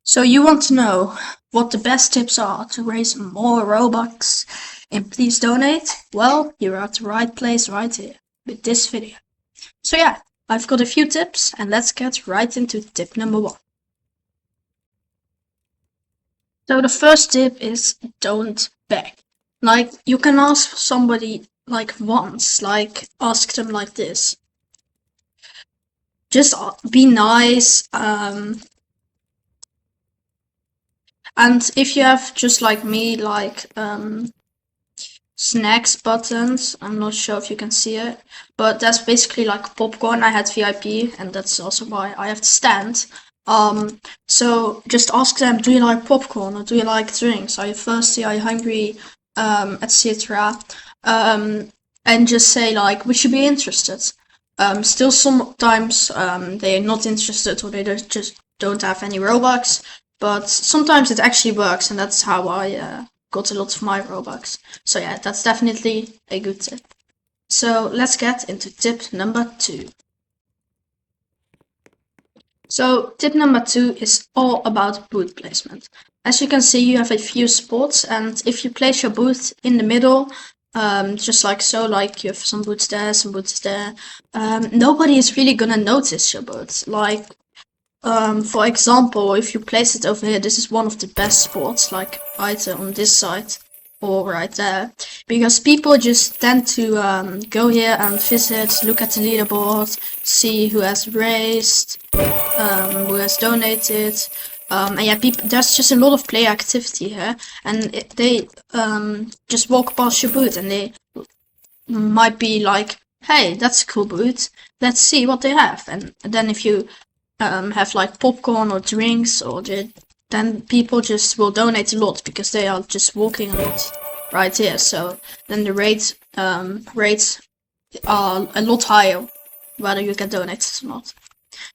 So you want to know what the best tips are to raise more Robux and please donate? Well, you're at the right place right here with this video. So yeah, I've got a few tips and let's get right into tip number 1. So the first tip is don't beg. Like you can ask somebody like once, like ask them like this. Just be nice, and if you have, just like me, like snacks buttons, I'm not sure if you can see it, but that's basically like popcorn. I had VIP and that's also why I have to stand. So just ask them, do you like popcorn or do you like drinks? Are you thirsty? Are you hungry? Etc. And just say like, would you be interested? Still sometimes they're not interested or they just don't have any Robux. But sometimes it actually works, and that's how I got a lot of my Robux. So yeah, that's definitely a good tip. So let's get into tip number 2. So tip number 2 is all about booth placement. As you can see, you have a few spots, and if you place your booth in the middle, just like so, like you have some booths there, some booths there, nobody is really gonna notice your booth. Like, for example, if you place it over here, this is one of the best spots, like either on this side or right there, because people just tend to go here and visit, look at the leaderboard, see who has raised, who has donated, and yeah, there's just a lot of player activity here, and they just walk past your booth and they might be like, hey, that's a cool booth, let's see what they have. And then if you have like popcorn or drinks, or then people just will donate a lot because they are just walking a lot right here. So then the rates are a lot higher whether you get donated or not.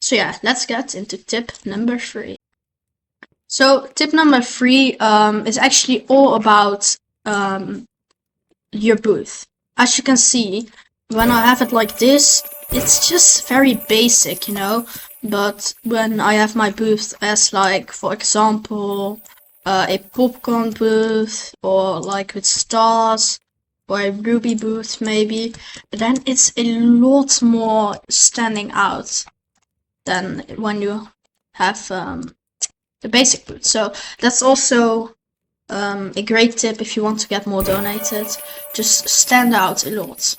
So yeah, let's get into tip number 3. So tip number 3 is actually all about your booth. As you can see, when I have it like this, it's just very basic, you know. But when I have my booth as, like, for example, a popcorn booth, or like with stars, or a ruby booth maybe, then it's a lot more standing out than when you have the basic booth. So that's also a great tip if you want to get more donated. Just stand out a lot.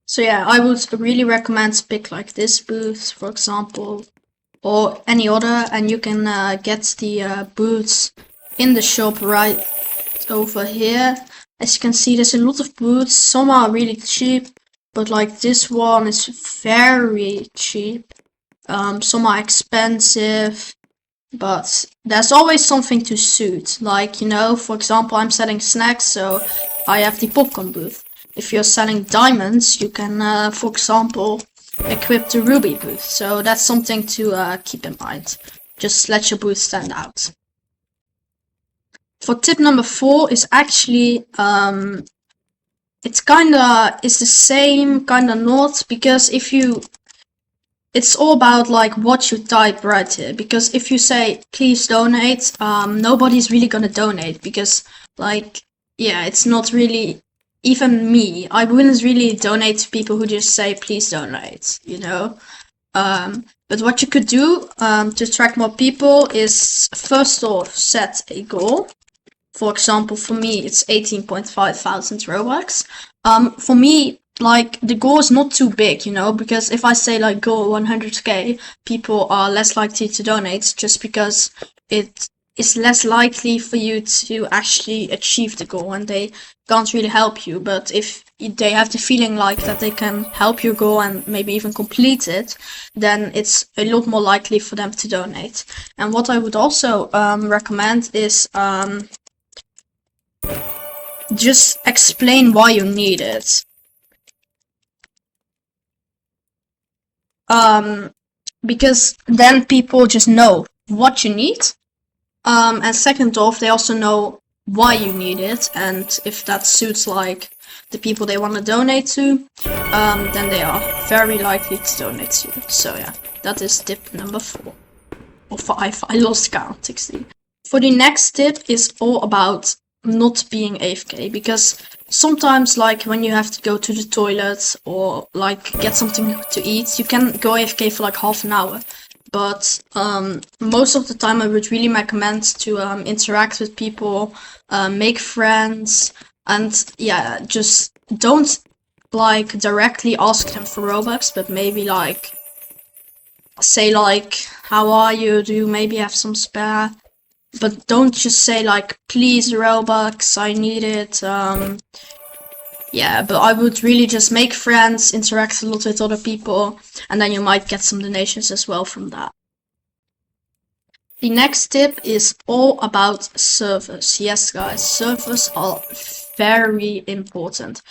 So yeah, I would really recommend to pick like this booth, for example, or any other, and you can get the booths in the shop right over here. As you can see, there's a lot of booths. Some are really cheap, but like this one is very cheap. Some are expensive, but there's always something to suit. Like, you know, for example, I'm selling snacks, so I have the popcorn booth. If you're selling diamonds, you can, for example, equip the ruby booth. So that's something to keep in mind. Just let your booth stand out. For tip number 4 is actually, it's the same, kinda not, because it's all about like what you type right here. Because if you say, please donate, nobody's really gonna donate, because like, yeah, it's not really, even me, I wouldn't really donate to people who just say, please donate, you know? But what you could do to attract more people is, first off, set a goal. For example, for me, it's 18.5 thousand Robux. For me, like, the goal is not too big, you know, because if I say like goal 100k, people are less likely to donate, just because it is less likely for you to actually achieve the goal, and they can't really help you. But if they have the feeling like that they can help your goal and maybe even complete it, then it's a lot more likely for them to donate. And what I would also recommend is just explain why you need it. Because then people just know what you need. And second off, they also know why you need it, and if that suits like the people they want to donate to, then they are very likely to donate to you. So yeah, that is tip number 4 or 5. I lost count. 16. For the next tip is all about not being AFK, because sometimes, like when you have to go to the toilet or like get something to eat, you can go AFK for like half an hour. But most of the time I would really recommend to interact with people, make friends, and yeah, just don't like directly ask them for Robux, but maybe like say like, how are you, do you maybe have some spare? But don't just say like, please Robux, I need it. Yeah, but I would really just make friends, interact a lot with other people, and then you might get some donations as well from that. The next tip is all about servers. Yes guys, servers are very important.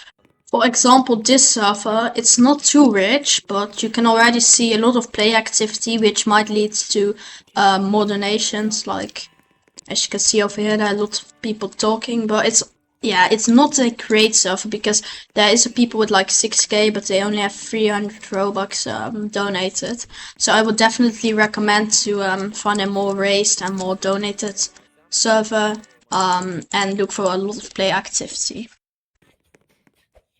For example, this server, it's not too rich, but you can already see a lot of play activity, which might lead to more donations. Like, as you can see over here, there are a lot of people talking, but it's not a great server because there is people with like 6k, but they only have 300 Robux donated. So I would definitely recommend to find a more raised and more donated server and look for a lot of play activity.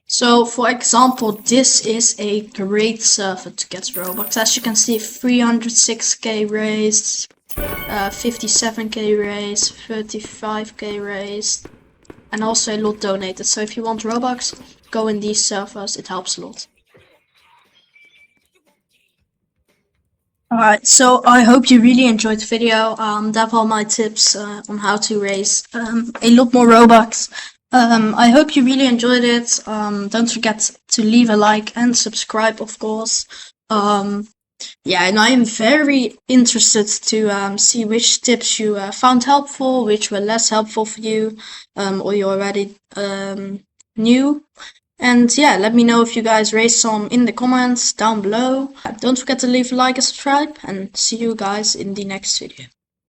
So for example, this is a great server to get Robux. As you can see, 306k raised, 57k raised, 35k raised, and also a lot donated. So if you want Robux, go in these servers, it helps a lot. Alright, so I hope you really enjoyed the video. That were all my tips on how to raise a lot more Robux. I hope you really enjoyed it. Don't forget to leave a like and subscribe, of course. Yeah, and I am very interested to see which tips you found helpful, which were less helpful for you, or you already knew. And yeah, let me know if you guys raised some in the comments down below. Don't forget to leave a like and subscribe, and see you guys in the next video.